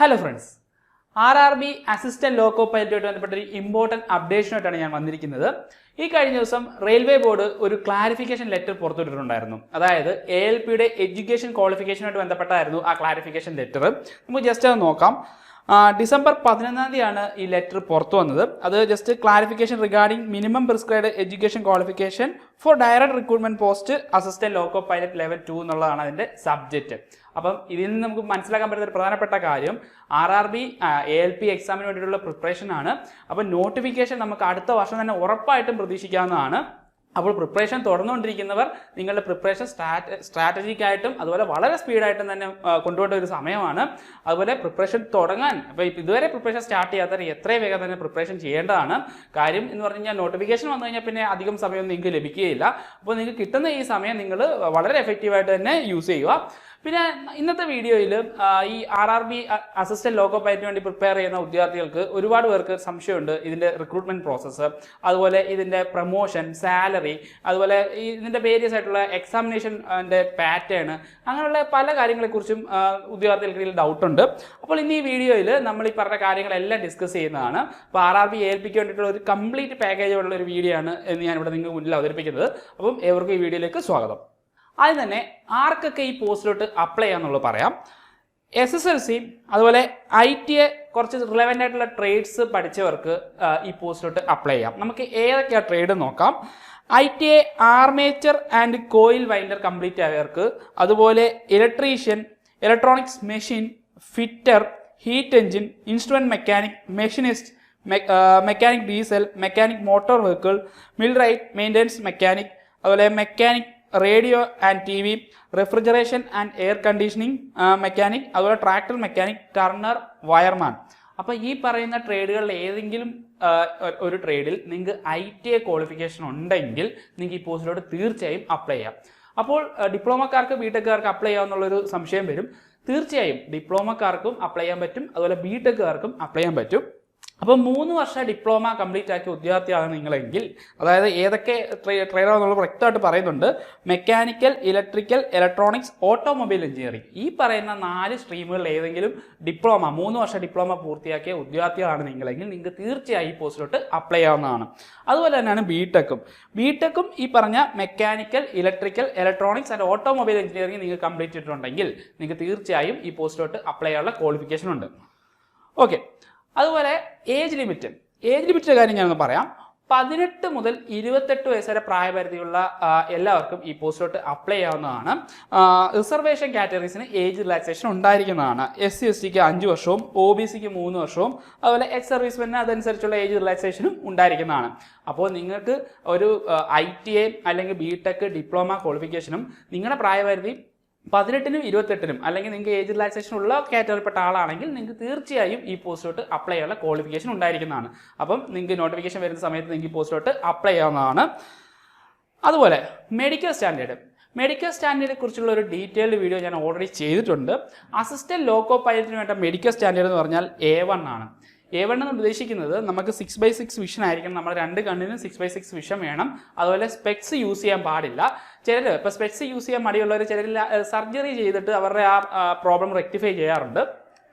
Hello friends, RRB assistant loco പൈലറ്റുമായിട്ട് ബന്ധപ്പെട്ട ഒരു ഇമ്പോർട്ടൻറ്റ് അപ്ഡേഷനായിട്ടാണ് ഞാൻ വന്നിരിക്കുന്നത്. ഈ കഴിഞ്ഞ ദിവസം റെയിൽവേ ബോർഡ് ഒരു ക്ലാരിഫിക്കേഷൻ ലെറ്റർ പുറത്തുവിട്ടിട്ടുണ്ടായിരുന്നു. അതായത് ALPയുടെ എഡ്യൂക്കേഷൻ ക്വാളിഫിക്കേഷനുമായിട്ട് ബന്ധപ്പെട്ടായിരുന്നു ആ ക്ലാരിഫിക്കേഷൻ ലെറ്റർ. നമുക്ക് ജസ്റ്റ് അത് നോക്കാം. ഡിസംബർ 11 ഈ ലെറ്റർ പുറത്തു വന്നത്. അത് just clarification regarding minimum prescribed education qualification for direct recruitment post assistant loco pilot level 2 എന്നുള്ളതാണ് അതിന്റെ സബ്ജക്റ്റ്. അപ്പം ഇതിൽ നിന്ന് നമുക്ക് മനസ്സിലാക്കാൻ പറ്റുന്ന ഒരു പ്രധാനപ്പെട്ട കാര്യം RRB ALP എക്സാമിന് വേണ്ടിയിട്ടുള്ള പ്രിപ്പറേഷൻ ആണ്. അപ്പം നോട്ടിഫിക്കേഷൻ നമുക്ക് അടുത്ത വർഷം തന്നെ ഉറപ്പായിട്ടും പ്രതീക്ഷിക്കാവുന്നതാണ്. അപ്പോൾ പ്രിപ്പറേഷൻ തുടർന്നുകൊണ്ടിരിക്കുന്നവർ നിങ്ങളുടെ പ്രിപ്പറേഷൻ സ്ട്രാറ്റജിക്കായിട്ടും അതുപോലെ വളരെ സ്പീഡായിട്ടും തന്നെ കൊണ്ടുപോകേണ്ട ഒരു സമയമാണ്. അതുപോലെ പ്രിപ്പറേഷൻ തുടങ്ങാൻ ഇപ്പോൾ ഇതുവരെ പ്രിപ്പറേഷൻ സ്റ്റാർട്ട് ചെയ്യാത്തവർ എത്രയും വേഗം തന്നെ പ്രിപ്പറേഷൻ ചെയ്യേണ്ടതാണ്. കാര്യം എന്ന് പറഞ്ഞു കഴിഞ്ഞാൽ നോട്ടിഫിക്കേഷൻ വന്നു കഴിഞ്ഞാൽ പിന്നെ അധികം സമയം നിങ്ങൾക്ക് ലഭിക്കുകയില്ല. അപ്പോൾ നിങ്ങൾക്ക് കിട്ടുന്ന ഈ സമയം നിങ്ങൾ വളരെ എഫക്റ്റീവായിട്ട് തന്നെ യൂസ് ചെയ്യുക. പിന്നെ ഇന്നത്തെ വീഡിയോയിൽ ഈ RRB അസിസ്റ്റന്റ് ലോക്കോ പൈലറ്റിന് വേണ്ടി പ്രിപ്പയർ ചെയ്യുന്ന വിദ്യാർത്ഥികൾക്ക് ഒരുപാട് പേർക്ക് സംശയമുണ്ട്. ഇതിൻ്റെ റിക്രൂട്ട്മെന്റ് പ്രോസസ്സ്, അതുപോലെ ഇതിൻ്റെ പ്രൊമോഷൻ, സാലറി, അതുപോലെ ഇതിൻ്റെ വേരിയസ് ആയിട്ടുള്ള എക്സാമിനേഷൻ്റെ പാറ്റേൺ, അങ്ങനെയുള്ള പല കാര്യങ്ങളെക്കുറിച്ചും ഉദ്യോഗാർത്ഥികൾക്കിടയിൽ ഡൗട്ടുണ്ട്. അപ്പോൾ ഇന്ന് ഈ വീഡിയോയിൽ നമ്മൾ ഈ പറഞ്ഞ കാര്യങ്ങളെല്ലാം ഡിസ്കസ് ചെയ്യുന്നതാണ്. അപ്പോൾ RRB ALPക്ക് വേണ്ടിയിട്ടുള്ള ഒരു കംപ്ലീറ്റ് പാക്കേജ് ഉള്ള ഒരു വീഡിയോ ആണ് എന്ന് ഞാനിവിടെ നിങ്ങൾക്ക് മുന്നിൽ അവതരിപ്പിക്കുന്നത്. അപ്പം ഏവർക്കും ഈ വീഡിയോയിലേക്ക് സ്വാഗതം. ആദ്യം തന്നെ ആർക്കൊക്കെ ഈ പോസ്റ്റിലോട്ട് അപ്ലൈ ചെയ്യാന്നുള്ളത് പറയാം. SSLC അതുപോലെ ITA കുറച്ച് റിലവൻ്റ് ആയിട്ടുള്ള ട്രേഡ്സ് പഠിച്ചവർക്ക് ഈ പോസ്റ്റിലോട്ട് അപ്ലൈ ചെയ്യാം. നമുക്ക് ഏതൊക്കെയാണ് ട്രേഡ് നോക്കാം. ITA armature and coil winder complete ആയവർക്ക്, അതുപോലെ electrician, electronics machine, fitter, heat engine, instrument mechanic, machinist, mechanic diesel, mechanic motor vehicle, millwright maintenance mechanic, അതുപോലെ mechanic radio and TV, refrigeration and air conditioning mechanic, അതുപോലെ tractor mechanic, turner, wireman. അപ്പോൾ ഈ പറയുന്ന ട്രേഡുകളിൽ ഏതെങ്കിലും ഒരു ട്രേഡിൽ നിങ്ങൾക്ക് ITA ക്വാളിഫിക്കേഷൻ ഉണ്ടെങ്കിൽ നിങ്ങൾക്ക് ഈ പോസ്റ്റിലോട്ട് തീർച്ചയായും അപ്ലൈ ചെയ്യാം. അപ്പോൾ ഡിപ്ലോമക്കാർക്ക് ബിടെക്കാർക്ക് അപ്ലൈ ചെയ്യാമെന്നുള്ളൊരു സംശയം വരും. തീർച്ചയായും ഡിപ്ലോമക്കാർക്കും അപ്ലൈ ചെയ്യാൻ പറ്റും, അതുപോലെ ബിടെക്കാർക്കും അപ്ലൈ ചെയ്യാൻ പറ്റും. അപ്പോൾ 3 വർഷം ഡിപ്ലോമ കംപ്ലീറ്റ് ആക്കിയ വിദ്യാർത്ഥിയാണ് നിങ്ങളെങ്കിൽ, അതായത് ഏതൊക്കെ ട്രേഡാണെന്നുള്ളത് വ്യക്തമായിട്ട് പറയുന്നുണ്ട്. Mechanical, electrical, electronics, automobile engineering, ഈ പറയുന്ന 4 സ്ട്രീമുകളിൽ ഏതെങ്കിലും ഡിപ്ലോമ 3 വർഷം ഡിപ്ലോമ പൂർത്തിയാക്കിയ വിദ്യാർത്ഥികളാണ് നിങ്ങളെങ്കിൽ നിങ്ങൾക്ക് തീർച്ചയായും ഈ പോസ്റ്റിലോട്ട് അപ്ലൈ ചെയ്യാവുന്നതാണ്. അതുപോലെ തന്നെയാണ് ബിടെക്കും ഈ പറഞ്ഞ mechanical, electrical, electronics and automobile engineering നിങ്ങൾ കംപ്ലീറ്റ് ചെയ്തിട്ടുണ്ടെങ്കിൽ നിങ്ങൾക്ക് തീർച്ചയായും ഈ പോസ്റ്റിലോട്ട് അപ്ലൈ ചെയ്യാനുള്ള ക്വാളിഫിക്കേഷൻ ഉണ്ട്. ഓക്കെ, അതുപോലെ ഏജ് ലിമിറ്റിൻ്റെ കാര്യം ഞാനൊന്ന് പറയാം. 18 മുതൽ 28 വയസ്സ് വരെ പ്രായപരിധിയുള്ള എല്ലാവർക്കും ഈ പോസ്റ്റിലോട്ട് അപ്ലൈ ചെയ്യാവുന്നതാണ്. റിസർവേഷൻ കാറ്റഗറീസിന് ഏജ് റിലാക്സേഷൻ ഉണ്ടായിരിക്കുന്നതാണ്. SC/STക്ക് 5 വർഷവും OBCക്ക് 3 വർഷവും അതുപോലെ എക്സ് സർവീസ്മെന് അതനുസരിച്ചുള്ള ഏജ് റിലാക്സേഷനും ഉണ്ടായിരിക്കുന്നതാണ്. അപ്പോൾ നിങ്ങൾക്ക് ഒരു ITA അല്ലെങ്കിൽ ബിടെക് ഡിപ്ലോമ ക്വാളിഫിക്കേഷനും നിങ്ങളുടെ പ്രായപരിധി 18-നും 28-നും അല്ലെങ്കിൽ നിങ്ങൾക്ക് ഏജ് റിലാക്സേഷൻ ഉള്ള കാറ്റഗറിയിൽപ്പെട്ട ആളാണെങ്കിൽ നിങ്ങൾക്ക് തീർച്ചയായും ഈ പോസ്റ്റിലോട്ട് അപ്ലൈ ചെയ്യാനുള്ള ക്വാളിഫിക്കേഷൻ ഉണ്ടായിരിക്കുന്നതാണ്. അപ്പം നിങ്ങൾക്ക് നോട്ടിഫിക്കേഷൻ വരുന്ന സമയത്ത് നിങ്ങൾക്ക് ഈ പോസ്റ്റിലോട്ട് അപ്ലൈ ചെയ്യാവുന്നതാണ്. അതുപോലെ മെഡിക്കൽ സ്റ്റാൻഡേർഡിനെ കുറിച്ചുള്ള ഒരു ഡീറ്റെയിൽഡ് വീഡിയോ ഞാൻ ഓൾറെഡി ചെയ്തിട്ടുണ്ട്. അസിസ്റ്റന്റ് ലോക്കോ പൈലറ്റിന് വേണ്ട മെഡിക്കൽ സ്റ്റാൻഡേർഡ് എന്ന് പറഞ്ഞാൽ A1 ആണ്. A1 എന്ന് ഉദ്ദേശിക്കുന്നത് നമുക്ക് 6/6 വിഷൻ ആയിരിക്കണം. നമ്മൾ 2 കണ്ണിനും 6/6 വിഷൻ വേണം. അതുപോലെ സ്പെക്സ് യൂസ് ചെയ്യാൻ പാടില്ല. ചിലർ ഇപ്പോൾ സ്പെക്സ് യൂസ് ചെയ്യാൻ മടിയുള്ളവർ ചിലർ സർജറി ചെയ്തിട്ട് അവരുടെ ആ പ്രോബ്ലം റെക്ടിഫൈ ചെയ്യാറുണ്ട്.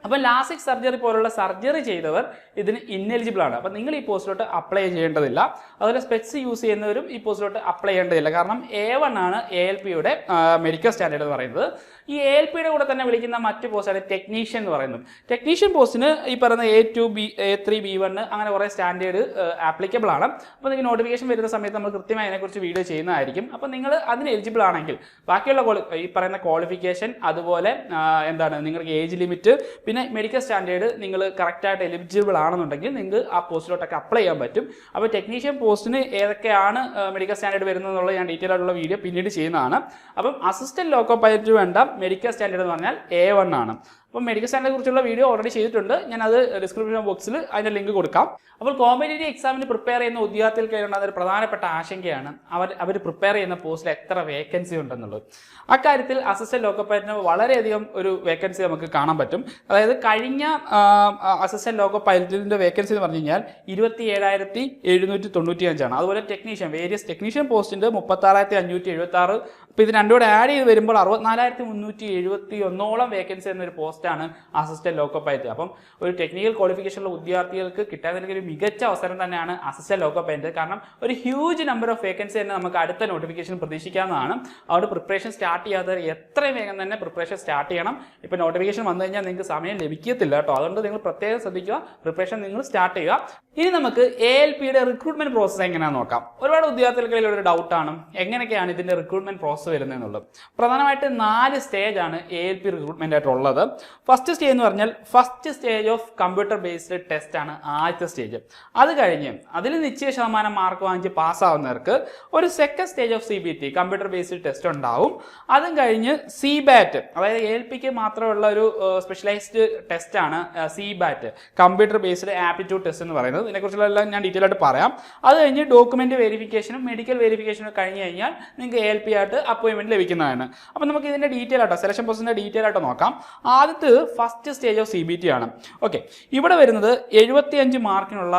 അപ്പോൾ ലാസിക് സർജറി പോലുള്ള സർജറി ചെയ്തവർ ഇതിന് ഇന്നെലിജിബിൾ ആണ്. അപ്പോൾ നിങ്ങൾ ഈ പോസ്റ്റിലോട്ട് അപ്ലൈ ചെയ്യേണ്ടതില്ല. അതുപോലെ സ്പെക്സ് യൂസ് ചെയ്യുന്നവരും ഈ പോസ്റ്റിലോട്ട് അപ്ലൈ ചെയ്യേണ്ടതില്ല. കാരണം A1 ആണ് ALPയുടെ മെഡിക്കൽ സ്റ്റാൻഡേർഡ് എന്ന് പറയുന്നത്. ഈ ALPയുടെ കൂടെ തന്നെ വിളിക്കുന്ന മറ്റു പോസ്റ്റാണ് ടെക്നീഷ്യൻ എന്ന് പറയുന്നത്. ടെക്നീഷ്യൻ പോസ്റ്റിന് ഈ പറയുന്ന A2, A3, B1 അങ്ങനെ കുറേ സ്റ്റാൻഡേർഡ് ആപ്ലിക്കബിൾ ആണ്. അപ്പോൾ നിങ്ങൾക്ക് നോട്ടിഫിക്കേഷൻ വരുന്ന സമയത്ത് നമ്മൾ കൃത്യമായി അതിനെക്കുറിച്ച് വീഡിയോ ചെയ്യുന്നതായിരിക്കും. അപ്പോൾ നിങ്ങൾ അതിന് എലിജിബിൾ ആണെങ്കിൽ ബാക്കിയുള്ള ഈ പറയുന്ന ക്വാളിഫിക്കേഷൻ, അതുപോലെ നിങ്ങൾക്ക് ഏജ് ലിമിറ്റ്, പിന്നെ മെഡിക്കൽ സ്റ്റാൻഡേർഡ് നിങ്ങൾ കറക്റ്റായിട്ട് എലിജിബിൾ ആണെന്നുണ്ടെങ്കിൽ നിങ്ങൾക്ക് ആ പോസ്റ്റിലോട്ടൊക്കെ അപ്ലൈ ചെയ്യാൻ പറ്റും. അപ്പോൾ ടെക്നീഷ്യൻ പോസ്റ്റിന് ഏതൊക്കെയാണ് മെഡിക്കൽ സ്റ്റാൻഡേർഡ് വരുന്നതെന്നുള്ള ഞാൻ ഡീറ്റെയിൽ ആയിട്ടുള്ള വീഡിയോ പിന്നീട് ചെയ്യുന്നതാണ്. അപ്പം അസിസ്റ്റന്റ് ലോക്കോ പൈലറ്റ് വേണ്ട മെഡിക്കൽ സ്റ്റാൻഡേർഡ് എന്ന് പറഞ്ഞാൽ A1 ആണ്. അപ്പോൾ മെഡിക്കൽ സ്റ്റാൻഡേർഡിനെ കുറിച്ചുള്ള വീഡിയോ ഓൾറെഡി ചെയ്തിട്ടുണ്ട്. ഞാനത് ഡിസ്ക്രിപ്ഷൻ ബോക്സിൽ അതിൻ്റെ ലിങ്ക് കൊടുക്കാം. അപ്പോൾ കോമ്പറ്റേറ്റീവ് എക്സാമിന് പ്രിപ്പയർ ചെയ്യുന്ന ഉദ്യോഗാർത്ഥികൾക്ക് അതൊരു പ്രധാനപ്പെട്ട ആശങ്കയാണ് അവർ പ്രിപ്പയർ ചെയ്യുന്ന പോസ്റ്റിൽ എത്ര വേക്കൻസി ഉണ്ടെന്നുള്ളത്. അക്കാര്യത്തിൽ അസിസ്റ്റന്റ് ലോക്കോ പൈലറ്റിന് വളരെയധികം ഒരു വേക്കൻസി നമുക്ക് കാണാൻ പറ്റും. അതായത് കഴിഞ്ഞ അസിസ്റ്റന്റ് ലോക്കോ പൈലറ്റിൻ്റെ വേക്കൻസി എന്ന് പറഞ്ഞു കഴിഞ്ഞാൽ 27,795 അതുപോലെ വേരിയസ് ടെക്നീഷ്യൻ പോസ്റ്റിൻ്റെ 36,576. അപ്പോൾ ഇത് രണ്ടുകൂടെ ആഡ് ചെയ്ത് വരുമ്പോൾ 64,371 വേക്കൻസി എന്നൊരു പോസ്റ്റ് പോസ്റ്റാണ് അസിസ്റ്റന്റ് ലോക്കോ പൈലറ്റ്. അപ്പം ഒരു ടെക്നിക്കൽ ക്വാളിഫിക്കേഷനുള്ള വിദ്യാർത്ഥികൾക്ക് കിട്ടാൻ ഒരു മികച്ച അവസരം തന്നെയാണ് അസിസ്റ്റന്റ് ലോക്കോ പൈലറ്റ്. കാരണം ഒരു ഹ്യൂജ് നമ്പർ ഓഫ് വേക്കൻസി തന്നെ നമുക്ക് അടുത്ത നോട്ടിഫിക്കേഷൻ പ്രതീക്ഷിക്കാവുന്നതാണ്. അവിടെ പ്രിപ്പറേഷൻ സ്റ്റാർട്ട് ചെയ്യാത്തവർ എത്രയും വേഗം തന്നെ പ്രിപ്പറേഷൻ സ്റ്റാർട്ട് ചെയ്യണം. ഇപ്പോൾ നോട്ടിഫിക്കേഷൻ വന്നു കഴിഞ്ഞാൽ നിങ്ങൾക്ക് സമയം ലഭിക്കത്തില്ല കേട്ടോ. അതുകൊണ്ട് നിങ്ങൾ പ്രത്യേകം ശ്രദ്ധിക്കുക, പ്രിപ്പറേഷൻ നിങ്ങൾ സ്റ്റാർട്ട് ചെയ്യുക. ഇനി നമുക്ക് ALPയുടെ റിക്രൂട്ട്മെന്റ് പ്രോസസ്സ് എങ്ങനെയാണെന്ന് നോക്കാം. ഒരുപാട് വിദ്യാർത്ഥികൾക്കിടയിൽ ഒരു ഡൗട്ടാണ് എങ്ങനെയൊക്കെയാണ് ഇതിന്റെ റിക്രൂട്ട്മെന്റ് പ്രോസസ്സ് വരുന്നതെന്നുള്ളത്. പ്രധാനമായിട്ട് 4 സ്റ്റേജ് ആണ് ALP റിക്രൂട്ട്മെന്റ് ആയിട്ടുള്ളത്. ഫസ്റ്റ് സ്റ്റേജ് എന്ന് പറഞ്ഞാൽ first stage of computer based test ആണ് ആദ്യത്തെ സ്റ്റേജ്. അത് കഴിഞ്ഞ് അതിൽ നിശ്ചയ ശതമാനം മാർക്ക് വാങ്ങിച്ച് പാസ്സാവുന്നവർക്ക് ഒരു second stage of CBT computer based test ഉണ്ടാവും. അതും കഴിഞ്ഞ് CBAT, അതായത് ALPക്ക് മാത്രമുള്ള ഒരു സ്പെഷ്യലൈസ്ഡ് ടെസ്റ്റ് ആണ് CBAT computer based aptitude test എന്ന് പറയുന്നത്. ഇതിനെക്കുറിച്ചുള്ള എല്ലാം ഞാൻ ഡീറ്റെയിൽ ആയിട്ട് പറയാം. അത് കഴിഞ്ഞ് ഡോക്യുമെന്റ് വെരിഫിക്കേഷനും മെഡിക്കൽ വെരിഫിക്കേഷനും കഴിഞ്ഞ് കഴിഞ്ഞാൽ നിങ്ങൾക്ക് ALP ആയിട്ട് അപ്പോയിൻമെന്റ് ലഭിക്കുന്നതാണ്. അപ്പം നമുക്ക് ഇതിന്റെ ഡീറ്റെയിൽ ആയിട്ടോ സെലക്ഷൻ പ്രോസസിന്റെ ഡീറ്റെയിൽ ആയിട്ട് നോക്കാം. ആദ്യത്തെ ഫസ്റ്റ് സ്റ്റേജ് ഓഫ് CBT ആണ്. ഓക്കെ, ഇവിടെ വരുന്നത് 75 മാർക്കിനുള്ള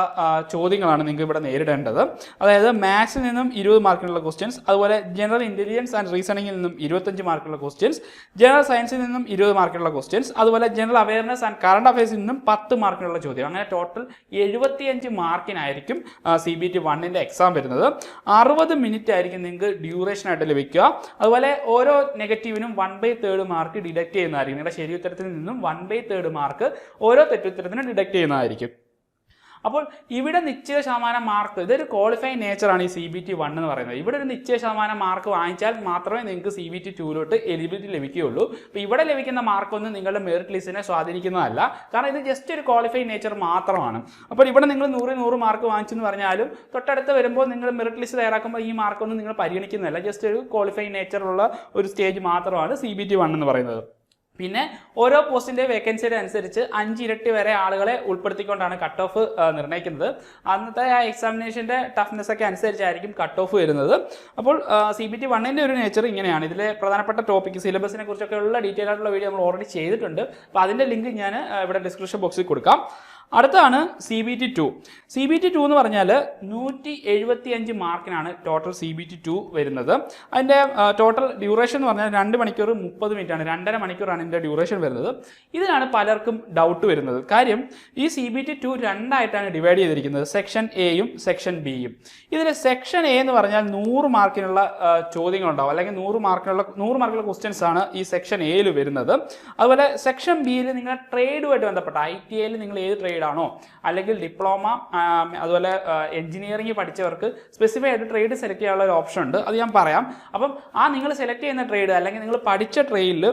ചോദ്യങ്ങളാണ് നിങ്ങൾക്ക് ഇവിടെ നേരിടേണ്ടത്. അതായത് മാത്സിൽ നിന്നും 20 മാർക്കിനുള്ള ക്വസ്റ്റ്യൻസ്, അതുപോലെ ജനറൽ ഇന്റലിജൻസ് ആൻഡ് റീസണിംഗിൽ നിന്നും 25 മാർക്കുള്ള ക്വസ്റ്റ്യൻസ്, ജനറൽ സയൻസിൽ നിന്നും 20 മാർക്കിനുള്ള ക്വസ്റ്റ്യൻസ്, അതുപോലെ ജനറൽ അവയർനെസ് ആൻഡ് കറണ്ട് അഫയേഴ്സിൽ നിന്നും 10 മാർക്കിനുള്ള ചോദ്യം. അങ്ങനെ ടോട്ടൽ 75 മാർക്കിനായിരിക്കും CBT 1ന്റെ എക്സാം വരുന്നത്. 60 മിനിറ്റ് ആയിരിക്കും നിങ്ങൾക്ക് ഡ്യൂറേഷൻ ആയിട്ട് ലഭിക്കുക. അതുപോലെ ഓരോ നെഗറ്റീവിനും 1/3 മാർക്ക് ഡിഡക്ട് ചെയ്യുന്നതായിരിക്കും. നിങ്ങളുടെ ശരി ഉത്തരത്തിൽ നിന്നും 1/3 മാർക്ക് ഓരോ തെറ്റുത്തരത്തിനും ഡിഡക്ട് ചെയ്യുന്നതായിരിക്കും. അപ്പോൾ ഇവിടെ നിശ്ചയ ശതമാനം മാർക്ക്, ഇതൊരു ക്വാളിഫൈങ് നേച്ചറാണ് ഈ CBT 1 എന്ന് പറയുന്നത്. ഇവിടെ ഒരു നിശ്ചയ ശതമാനം മാർക്ക് വാങ്ങിച്ചാൽ മാത്രമേ നിങ്ങൾക്ക് CBT 2 എലിജിബിലിറ്റി ലഭിക്കുകയുള്ളൂ. അപ്പോൾ ഇവിടെ ലഭിക്കുന്ന മാർക്കൊന്നും നിങ്ങളുടെ മെറിറ്റ് ലിസ്റ്റിനെ സ്വാധീനിക്കുന്നതല്ല. കാരണം ഇത് ജസ്റ്റ് ഒരു ക്വാളിഫൈങ് നേച്ചർ മാത്രമാണ്. അപ്പോൾ ഇവിടെ നിങ്ങൾ 100 മാർക്ക് വാങ്ങിച്ചെന്ന് പറഞ്ഞാലും തൊട്ടടുത്ത് വരുമ്പോൾ നിങ്ങൾ മെറിറ്റ് ലിസ്റ്റ് തയ്യാറാക്കുമ്പോൾ ഈ മാർക്കൊന്നും നിങ്ങൾ പരിഗണിക്കുന്നതല്ല. ജസ്റ്റ് ഒരു ക്വാളിഫൈങ് നേച്ചറുള്ള ഒരു സ്റ്റേജ് മാത്രമാണ് CBT 1 എന്ന് പറയുന്നത്. പിന്നെ ഓരോ പോസ്റ്റിന്റെ വേക്കൻസിയുടെ അനുസരിച്ച് 5 ഇരട്ടി വരെ ആളുകളെ ഉൾപ്പെടുത്തിക്കൊണ്ടാണ് കട്ട് ഓഫ് നിർണ്ണയിക്കുന്നത്. അന്നത്തെ ആ എക്സാമിനേഷന്റെ ടഫ്നെസ് ഒക്കെ അനുസരിച്ചായിരിക്കും കട്ട് ഓഫ് വരുന്നത്. അപ്പോൾ CBT 1ന്റെ ഒരു നേച്ചർ ഇങ്ങനെയാണ്. ഇതിലെ പ്രധാനപ്പെട്ട ടോപ്പിക് സിലബസിനെ കുറിച്ചൊക്കെ ഉള്ള ഡീറ്റെയിൽ ആയിട്ടുള്ള വീഡിയോ നമ്മൾ ഓൾറെഡി ചെയ്തിട്ടുണ്ട്. അപ്പോൾ അതിന്റെ ലിങ്ക് ഞാൻ ഇവിടെ ഡിസ്ക്രിപ്ഷൻ ബോക്സിൽ കൊടുക്കാം. അടുത്താണ് CBT 2. CBT 2 എന്ന് പറഞ്ഞാൽ 175 മാർക്കിനാണ് ടോട്ടൽ CBT 2 വരുന്നത്. അതിൻ്റെ ടോട്ടൽ ഡ്യൂറേഷൻ എന്ന് പറഞ്ഞാൽ 2 മണിക്കൂർ 30 മിനിറ്റ് ആണ്. 2.5 മണിക്കൂറാണ് ഇതിൻ്റെ ഡ്യൂറേഷൻ വരുന്നത്. ഇതിനാണ് പലർക്കും ഡൗട്ട് വരുന്നത്. കാര്യം ഈ CBT 2 രണ്ടായിട്ടാണ് ഡിവൈഡ് ചെയ്തിരിക്കുന്നത്, സെക്ഷൻ എയും സെക്ഷൻ ബിയും. ഇതിൽ സെക്ഷൻ എ എന്ന് പറഞ്ഞാൽ 100 മാർക്കിനുള്ള ചോദ്യങ്ങളുണ്ടാവും, അല്ലെങ്കിൽ 100 മാർക്കുള്ള ക്വസ്റ്റ്യൻസ് ആണ് ഈ സെക്ഷൻ എയിൽ വരുന്നത്. അതുപോലെ സെക്ഷൻ ബിയിൽ നിങ്ങൾ ട്രേഡുമായിട്ട് ബന്ധപ്പെട്ട ITIയിൽ നിങ്ങൾ ഏത് ട്രേഡ് ആണോ, അല്ലെങ്കിൽ ഡിപ്ലോമ, അതുപോലെ എഞ്ചിനീയറിംഗ് പഠിച്ചവർക്ക് സ്പെസിഫൈ ആയിട്ട് ട്രേഡ് സെലക്ട് ചെയ്യാനുള്ള ഒരു ഓപ്ഷൻ ഉണ്ട്. അത് ഞാൻ പറയാം. അപ്പം നിങ്ങൾ സെലക്ട് ചെയ്യുന്ന ട്രേഡ് അല്ലെങ്കിൽ നിങ്ങൾ പഠിച്ച ട്രേഡിൽ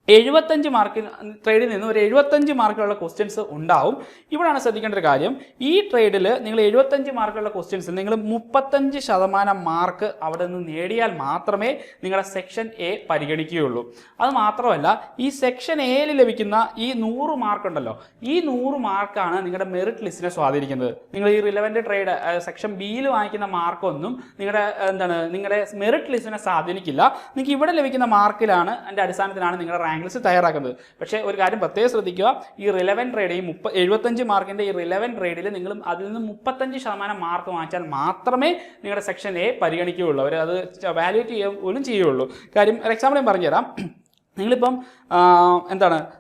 75 മാർക്കിൽ ട്രേഡിൽ നിന്ന് ഒരു 75 മാർക്കുള്ള ക്വസ്റ്റ്യൻസ് ഉണ്ടാവും. ഇവിടെയാണ് ശ്രദ്ധിക്കേണ്ട ഒരു കാര്യം, ഈ ട്രേഡിൽ നിങ്ങൾ 75 മാർക്കുള്ള ക്വസ്റ്റ്യൻസിൽ നിങ്ങൾ 35% മാർക്ക് അവിടെ നിന്ന് നേടിയാൽ മാത്രമേ നിങ്ങളുടെ സെക്ഷൻ എ പരിഗണിക്കുകയുള്ളൂ. അത് മാത്രമല്ല, ഈ സെക്ഷൻ എയിൽ ലഭിക്കുന്ന ഈ 100 മാർക്ക് ഉണ്ടല്ലോ, ഈ 100 മാർക്കാണ് നിങ്ങളുടെ മെറിറ്റ് ലിസ്റ്റിനെ സ്വാധീനിക്കുന്നത്. നിങ്ങൾ ഈ റിലവൻ്റ് ട്രേഡ് സെക്ഷൻ ബിയിൽ വാങ്ങിക്കുന്ന മാർക്കൊന്നും നിങ്ങളുടെ മെറിറ്റ് ലിസ്റ്റിനെ സ്വാധീനിക്കില്ല. നിങ്ങൾക്ക് ഇവിടെ ലഭിക്കുന്ന മാർക്കിലാണ്, അതിൻ്റെ അടിസ്ഥാനത്തിലാണ് നിങ്ങളുടെ റാങ്ക് ലിസ്റ്റ് തയ്യാറാക്കുന്നത്. പക്ഷേ ഒരു കാര്യം പ്രത്യേകം ശ്രദ്ധിക്കുക, ഈ റിലവൻ്റ് ട്രേഡ്, ഈ 75 മാർക്കിൻ്റെ ഈ റിലവൻ്റ് ട്രേഡിൽ നിങ്ങൾ അതിൽ നിന്ന് 35% മാർക്ക് വാങ്ങിച്ചാൽ മാത്രമേ നിങ്ങളുടെ സെക്ഷൻ എ പരിഗണിക്കുകയുള്ളൂ. അവർ അത് വാല്യൂറ്റ് ചെയ്യുക പോലും ചെയ്യുകയുള്ളൂ. കാര്യം ഒരു എക്സാമ്പിൾ ഞാൻ പറഞ്ഞുതരാം. നിങ്ങളിപ്പം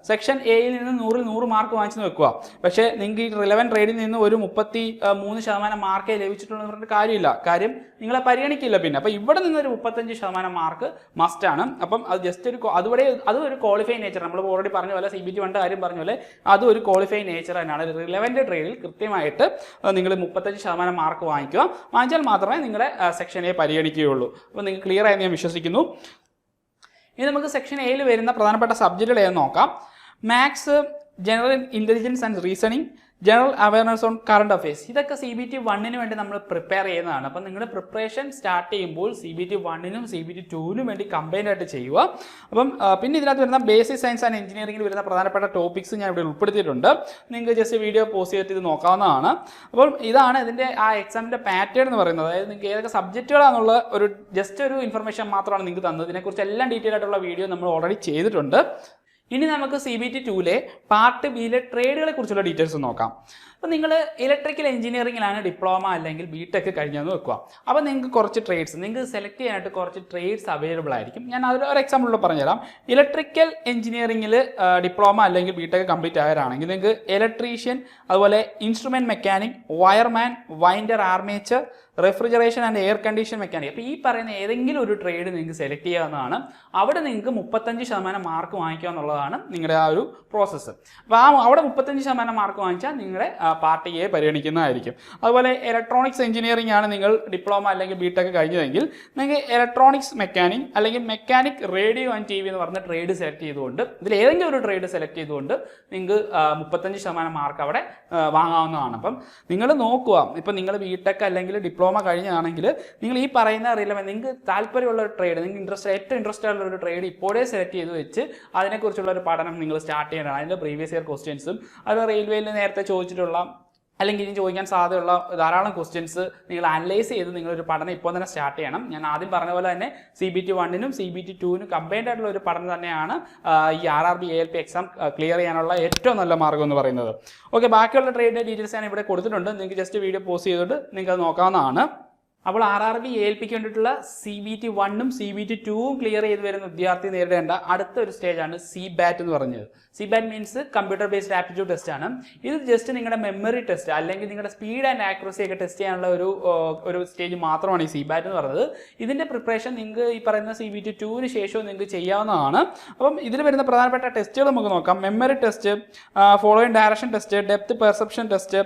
സെക്ഷൻ എയിൽ നിന്ന് 100 മാർക്ക് വാങ്ങിച്ചെന്ന് വെക്കുക. പക്ഷേ നിങ്ങൾക്ക് ഈ റിലവൻ്റ് ട്രേഡിൽ നിന്ന് ഒരു 33% മാർക്കേ ലഭിച്ചിട്ടുള്ളൂ പറഞ്ഞിട്ട് കാര്യമില്ല. കാര്യം നിങ്ങളെ പരിഗണിക്കില്ല പിന്നെ. അപ്പോൾ ഇവിടെ നിന്നൊരു 35% മാർക്ക് മസ്റ്റാണ്. അപ്പം അത് ജസ്റ്റ് അതും ഒരു ക്വാളിഫൈ നേച്ചർ. നമ്മൾ ഓൾറെഡി പറഞ്ഞ പോലെ CBT 1 കാര്യം പറഞ്ഞ പോലെ അതും ഒരു ക്വാളിഫൈ നേച്ചർ തന്നെയാണ്. റിലവൻ്റ് ട്രേഡിൽ കൃത്യമായിട്ട് നിങ്ങൾ 35% മാർക്ക് വാങ്ങിച്ചാൽ മാത്രമേ നിങ്ങളുടെ സെക്ഷൻ എ പരിഗണിക്കുകയുള്ളൂ. അപ്പോൾ നിങ്ങൾക്ക് ക്ലിയർ ആയെന്ന് ഞാൻ വിശ്വസിക്കുന്നു. ഇനി നമുക്ക് സെക്ഷൻ എയിൽ വരുന്ന പ്രധാനപ്പെട്ട സബ്ജക്റ്റുകൾ ഏതെന്ന് നോക്കാം. Maths, general intelligence and reasoning, general awareness on current affairs. ഇതൊക്കെ CBT 1 വേണ്ടി നമ്മൾ പ്രിപ്പയർ ചെയ്യുന്നതാണ്. അപ്പം നിങ്ങളുടെ പ്രിപ്പറേഷൻ സ്റ്റാർട്ട് ചെയ്യുമ്പോൾ CBT 1 CBT 2 വേണ്ടി കമ്പൈൻഡ് ആയിട്ട് ചെയ്യുക. അപ്പം പിന്നെ ഇതിനകത്ത് വരുന്ന ബേസിക് സയൻസ് ആൻഡ് എഞ്ചിനീയറിംഗിൽ വരുന്ന പ്രധാനപ്പെട്ട ടോപ്പിക്സ് ഞാൻ ഇവിടെ ഉൾപ്പെടുത്തിയിട്ടുണ്ട്. നിങ്ങൾക്ക് ജസ്റ്റ് വീഡിയോ പോസ്റ്റ് ചെയ്തിട്ട് ഇത് നോക്കാവുന്നതാണ്. അപ്പോൾ ഇതാണ് ഇതിൻ്റെ ആ എക്സാമിൻ്റെ പാറ്റേൺ എന്ന് പറയുന്നത്. അതായത് നിങ്ങൾക്ക് ഏതൊക്കെ സബ്ജക്റ്റുകളാണെന്നുള്ള ജസ്റ്റ് ഒരു ഇൻഫർമേഷൻ മാത്രമാണ് നിങ്ങൾക്ക് തന്നത്. ഇതിനെക്കുറിച്ച് എല്ലാം ഡീറ്റെയിൽ ആയിട്ടുള്ള വീഡിയോ നമ്മൾ ഓൾറെഡി ചെയ്തിട്ടുണ്ട്. ഇനി നമുക്ക് CBT2 പാർട്ട് ബിയിലെ ട്രേഡുകളെ കുറിച്ചുള്ള ഡീറ്റെയിൽസ് നോക്കാം. അപ്പോൾ നിങ്ങൾ ഇലക്ട്രിക്കൽ എഞ്ചിനീയറിംഗിലാണ് ഡിപ്ലോമ അല്ലെങ്കിൽ BTech കഴിഞ്ഞതെന്ന് വെക്കുക. അപ്പോൾ നിങ്ങൾക്ക് കുറച്ച് ട്രേഡ്സ് നിങ്ങൾക്ക് സെലക്ട് ചെയ്യാനായിട്ട് കുറച്ച് ട്രേഡ്സ് അവൈലബിൾ ആയിരിക്കും. ഞാൻ ഒരു എക്സാമ്പിൾ പറഞ്ഞുതരാം. ഇലക്ട്രിക്കൽ എഞ്ചിനീയറിംഗിൽ ഡിപ്ലോമ അല്ലെങ്കിൽ BTech കംപ്ലീറ്റ് ആയവരാണെങ്കിൽ നിങ്ങൾക്ക് ഇലക്ട്രീഷ്യൻ, അതുപോലെ instrument mechanic, wireman, winder, armature, refrigeration and air condition mechanic, അപ്പോൾ ഈ പറയുന്ന ഏതെങ്കിലും ഒരു ട്രേഡ് നിങ്ങൾക്ക് സെലക്ട് ചെയ്യാവുന്നതാണ്. അവിടെ നിങ്ങൾക്ക് 35% മാർക്ക് വാങ്ങിക്കുക എന്നുള്ളതാണ് നിങ്ങളുടെ ആ ഒരു പ്രോസസ്സ്. അപ്പോൾ അവിടെ 35% മാർക്ക് വാങ്ങിച്ചാൽ നിങ്ങളുടെ പാർട്ട് എ പരിഗണിക്കുന്നതായിരിക്കും. അതുപോലെ ഇലക്ട്രോണിക്സ് എഞ്ചിനീയറിംഗ് ആണ് നിങ്ങൾ ഡിപ്ലോമ അല്ലെങ്കിൽ BTech കഴിഞ്ഞതെങ്കിൽ നിങ്ങൾക്ക് ഇലക്ട്രോണിക്സ് മെക്കാനിക് അല്ലെങ്കിൽ മെക്കാനിക് റേഡിയോ ആൻഡ് TV എന്ന് പറഞ്ഞ ട്രേഡ് സെലക്ട് ചെയ്തുകൊണ്ട് ഇതിൽ ഏതെങ്കിലും ഒരു ട്രേഡ് സെലക്ട് ചെയ്തുകൊണ്ട് നിങ്ങൾക്ക് 35% മാർക്ക് അവിടെ വാങ്ങാവുന്നതാണ്. അപ്പം നിങ്ങൾ നോക്കുക, ഇപ്പം നിങ്ങൾ BTech അല്ലെങ്കിൽ ഡിപ്ലോമ കഴിഞ്ഞാണെങ്കിൽ നിങ്ങൾ ഈ പറയുന്ന റിലവൻറ്റ് നിങ്ങൾക്ക് താല്പര്യമുള്ള ഒരു ട്രേഡ്, നിങ്ങൾക്ക് ഏറ്റവും ഇൻട്രസ്റ്റ് ഉള്ള ഒരു ട്രേഡ് ഇപ്പോഴേ സെലക്ട് ചെയ്ത് വെച്ച് അതിനെക്കുറിച്ചുള്ള ഒരു പഠനം നിങ്ങൾ സ്റ്റാർട്ട് ചെയ്യണം. അതിൻ്റെ പ്രീവിയസ് ഇയർ ക്വസ്റ്റ്യൻസും അത് റെയിൽവേയിൽ നേരത്തെ ചോദിച്ചിട്ടുള്ള അല്ലെങ്കിൽ ഇനി ചോദിക്കാൻ സാധ്യതയുള്ള ധാരാളം ക്വസ്റ്റ്യൻസ് നിങ്ങൾ അനലൈസ് ചെയ്ത് നിങ്ങളൊരു പഠനം ഇപ്പോൾ തന്നെ സ്റ്റാർട്ട് ചെയ്യണം. ഞാൻ ആദ്യം പറഞ്ഞ പോലെ തന്നെ CBT1 CBT2 കമ്പൈൻഡ് ആയിട്ടുള്ള ഒരു പഠനം തന്നെയാണ് ഈ RRB ALP എക്സാം ക്ലിയർ ചെയ്യാനുള്ള ഏറ്റവും നല്ല മാർഗ്ഗം എന്ന് പറയുന്നത്. ഓക്കെ, ബാക്കിയുള്ള ട്രേഡിൻ്റെ ഡീറ്റെയിൽസ് ഞാൻ ഇവിടെ കൊടുത്തിട്ടുണ്ട്. നിങ്ങൾക്ക് ജസ്റ്റ് വീഡിയോ പോസ് ചെയ്തിട്ട് നിങ്ങൾക്ക് അത് നോക്കാവുന്നതാണ്. അപ്പോൾ RRB ALPക്ക് വേണ്ടിയിട്ടുള്ള CBT1 CBT2 ക്ലിയർ ചെയ്ത് വരുന്ന വിദ്യാർത്ഥി നേരിടേണ്ട അടുത്ത ഒരു സ്റ്റേജാണ് CBAT എന്ന് പറഞ്ഞത്. CBAT means computer based aptitude test ആണ്. ഇത് ജസ്റ്റ് നിങ്ങളുടെ മെമ്മറി ടെസ്റ്റ് അല്ലെങ്കിൽ നിങ്ങളുടെ സ്പീഡ് ആൻഡ് ആക്യുറസി ഒക്കെ ടെസ്റ്റ് ചെയ്യാനുള്ള ഒരു സ്റ്റേജ് മാത്രമാണ് ഈ CBAT എന്ന് പറയുന്നത്. ഇതിൻ്റെ പ്രിപ്പറേഷൻ നിങ്ങൾക്ക് ഈ പറയുന്ന CBT2 ശേഷവും നിങ്ങൾക്ക് ചെയ്യാവുന്നതാണ്. അപ്പം ഇതിൽ വരുന്ന പ്രധാനപ്പെട്ട ടെസ്റ്റുകൾ നമുക്ക് നോക്കാം. Memory test, following direction test, depth perception test,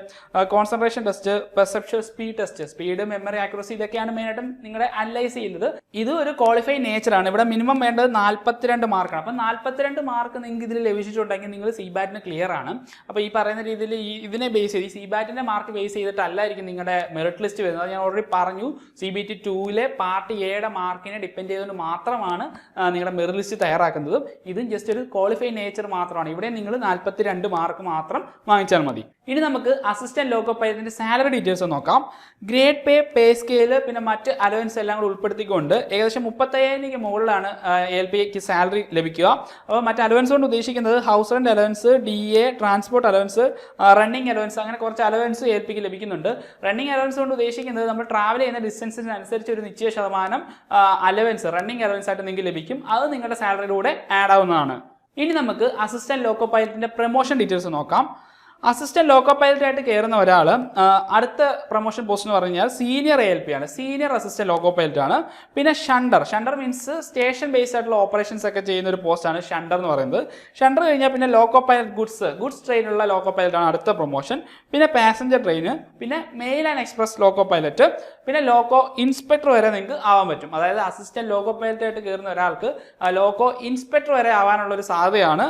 concentration test, perception speed test, speed, memory, accuracy, ഇതൊക്കെയാണ് മെയിനായിട്ടും നിങ്ങളെ അനലൈസ് ചെയ്യുന്നത്. ഇത് ഒരു ക്വാളിഫൈഡ് നേച്ചറാണ്. ഇവിടെ മിനിമം വേണ്ടത് 42 മാർക്കാണ്. അപ്പം 42 മാർക്ക് നിങ്ങൾക്ക് ഇതിൽ ലഭിച്ചിട്ടുണ്ടെങ്കിൽ നിങ്ങൾ CBATന് ക്ലിയർ ആണ്. അപ്പോൾ ഈ പറയുന്ന രീതിയിൽ ഇതിനെ ബേസ് ചെയ്ത് CBATൻ്റെ മാർക്ക് ബേസ് ചെയ്തിട്ടല്ലായിരിക്കും നിങ്ങളുടെ മെറിറ്റ് ലിസ്റ്റ് വരുന്നത്. ഞാൻ ഓൾറെഡി പറഞ്ഞു, CBT2 പാർട്ട് എയുടെ മാർക്കിനെ ഡിപ്പെൻഡ് ചെയ്തുകൊണ്ട് മാത്രമാണ് നിങ്ങളുടെ മെറിറ്റ് ലിസ്റ്റ് തയ്യാറാക്കുന്നത്. ഇതും ജസ്റ്റ് ഒരു ക്വാളിഫൈഡ് നേച്ചർ മാത്രമാണ്. ഇവിടെ നിങ്ങൾ 42 മാർക്ക് മാത്രം വാങ്ങിച്ചാൽ മതി. ഇനി നമുക്ക് അസിസ്റ്റന്റ് ലോക്കോ പൈലറ്റിന്റെ സാലറി ഡീറ്റെയിൽസ് നോക്കാം. ഗ്രേഡ് പേ സ്കെയിൽ, പിന്നെ മറ്റ് അലവൻസ് എല്ലാം കൂടെ ഉൾപ്പെടുത്തിക്കൊണ്ട് ഏകദേശം 35,000 മുകളിലാണ് ALPക്ക് സാലറി ലഭിക്കുക. അപ്പോൾ മറ്റ് അലവൻസ് കൊണ്ട് ഉദ്ദേശിക്കുന്നത് house rent allowance, DA, transport allowance, running allowance, അങ്ങനെ കുറച്ച് അലവൻസ് ALPക്ക് ലഭിക്കുന്നുണ്ട്. റണ്ണിങ് അലവൻസ് കൊണ്ട് ഉദ്ദേശിക്കുന്നത് നമ്മൾ ട്രാവൽ ചെയ്യുന്ന ഡിസ്റ്റൻസിനനുസരിച്ച് ഒരു നിശ്ചയ ശതമാനം അലവൻസ് റണ്ണിങ് അലവൻസ് ആയിട്ട് നിങ്ങൾക്ക് ലഭിക്കും. അത് നിങ്ങളുടെ സാലറിയിലൂടെ ആഡ് ആവുന്നതാണ്. ഇനി നമുക്ക് അസിസ്റ്റന്റ് ലോക്കോ പൈലറ്റിന്റെ പ്രൊമോഷൻ ഡീറ്റെയിൽസ് നോക്കാം. അസിസ്റ്റന്റ് ലോക്കോ പൈലറ്റ് ആയിട്ട് കയറുന്ന ഒരാൾ അടുത്ത പ്രൊമോഷൻ പോസ്റ്റ് എന്ന് പറഞ്ഞാൽ സീനിയർ ALP ആണ്, സീനിയർ അസിസ്റ്റന്റ് ലോക്കോ പൈലറ്റ് ആണ്. പിന്നെ ഷണ്ടർ മീൻസ് സ്റ്റേഷൻ ബേസ്ഡ് ആയിട്ടുള്ള ഓപ്പറേഷൻസ് ഒക്കെ ചെയ്യുന്ന ഒരു പോസ്റ്റാണ് ഷണ്ടർ എന്ന് പറയുന്നത്. ഷണ്ടർ കഴിഞ്ഞാൽ പിന്നെ ലോക്കോ പൈലറ്റ് ഗുഡ്സ് ട്രെയിനുള്ള ലോക്കോ പൈലറ്റ് ആണ് അടുത്ത പ്രൊമോഷൻ. പിന്നെ പാസഞ്ചർ ട്രെയിന്, പിന്നെ mail and express loco pilot, പിന്നെ ലോക്കോ ഇൻസ്പെക്ടർ വരെ നിങ്ങൾക്ക് ആവാൻ പറ്റും. അതായത് അസിസ്റ്റന്റ് ലോക്കോ പൈലറ്റ് ആയിട്ട് കയറുന്ന ഒരാൾക്ക് ലോക്കോ ഇൻസ്പെക്ടർ വരെ ആവാനുള്ള ഒരു സാധ്യതയാണ്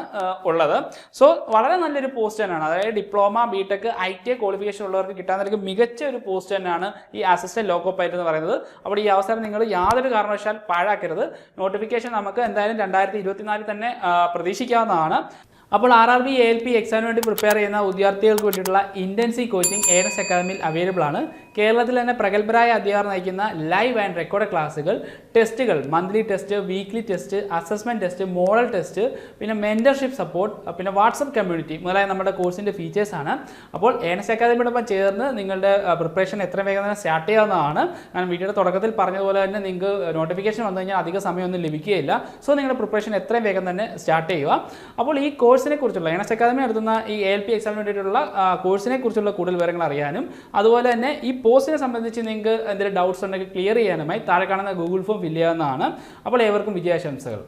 ഉള്ളത്. സോ വളരെ നല്ലൊരു പോസ്റ്റ് തന്നെയാണ്. അതായത് ഡിപ്ലോമ, BTech, ITI ക്വാളിഫിക്കേഷൻ ഉള്ളവർക്ക് കിട്ടാൻ മികച്ച ഒരു പോസ്റ്റ് തന്നെയാണ് ഈ അസിസ്റ്റന്റ് ലോക്കോ പൈലറ്റ് എന്ന് പറയുന്നത്. അപ്പോൾ ഈ അവസരം നിങ്ങൾ യാതൊരു കാരണവശാൽ പാഴാക്കരുത്. നോട്ടിഫിക്കേഷൻ നമുക്ക് എന്തായാലും 2024 തന്നെ പ്രതീക്ഷിക്കാവുന്നതാണ്. അപ്പോൾ RRB ALP എക്സാമിന് വേണ്ടി പ്രിപ്പയർ ചെയ്യുന്ന വിദ്യാർത്ഥികൾക്ക് വേണ്ടിയിട്ടുള്ള ഇൻറ്റൻസീവ് കോച്ചിങ് ANS അക്കാദമിയിൽ അവൈലബിൾ ആണ്. കേരളത്തിൽ തന്നെ പ്രഗത്ഭരായ അധ്യാപകർ നയിക്കുന്ന ലൈവ് ആൻഡ് റെക്കോർഡ് ക്ലാസ്സുകൾ, ടെസ്റ്റുകൾ, monthly test, weekly test, assessment test, model test, പിന്നെ മെൻറ്റർഷിപ്പ് സപ്പോർട്ട്, പിന്നെ വാട്സപ്പ് കമ്മ്യൂണിറ്റി മുതലായ നമ്മുടെ കോഴ്സിൻ്റെ ഫീച്ചേഴ്സാണ്. അപ്പോൾ ANS അക്കാദമിയോടൊപ്പം ചേർന്ന് നിങ്ങളുടെ പ്രിപ്പറേഷൻ എത്രയും വേഗം തന്നെ സ്റ്റാർട്ട് ചെയ്യാവുന്നതാണ്. കാരണം വീഡിയോയുടെ തുടക്കത്തിൽ പറഞ്ഞതുപോലെ തന്നെ നിങ്ങൾക്ക് നോട്ടിഫിക്കേഷൻ വന്നു കഴിഞ്ഞാൽ അധിക സമയമൊന്നും ലഭിക്കുകയില്ല. സോ നിങ്ങളുടെ പ്രിപ്പറേഷൻ എത്രയും വേഗം തന്നെ സ്റ്റാർട്ട് ചെയ്യുക. അപ്പോൾ ഈ കോഴ്സിനെ കുറിച്ചുള്ള ANS അക്കാദമി നടത്തുന്ന ഈ ALP എക്സാമിന് വേണ്ടിയിട്ടുള്ള കോഴ്സിനെ കുറിച്ചുള്ള കൂടുതൽ വിവരങ്ങൾ അറിയാനും അതുപോലെ തന്നെ ഈ പോസ്റ്റിനെ സംബന്ധിച്ച് നിങ്ങൾക്ക് എന്തെങ്കിലും ഡൗട്ട്സ് ഉണ്ടെങ്കിൽ ക്ലിയർ ചെയ്യാനുമായി താഴെ കാണുന്ന ഗൂഗിൾ ഫോം ഫില്ല് ചെയ്യാവുന്നതാണ്. അപ്പോൾ ഏവർക്കും വിജയാശംസകൾ.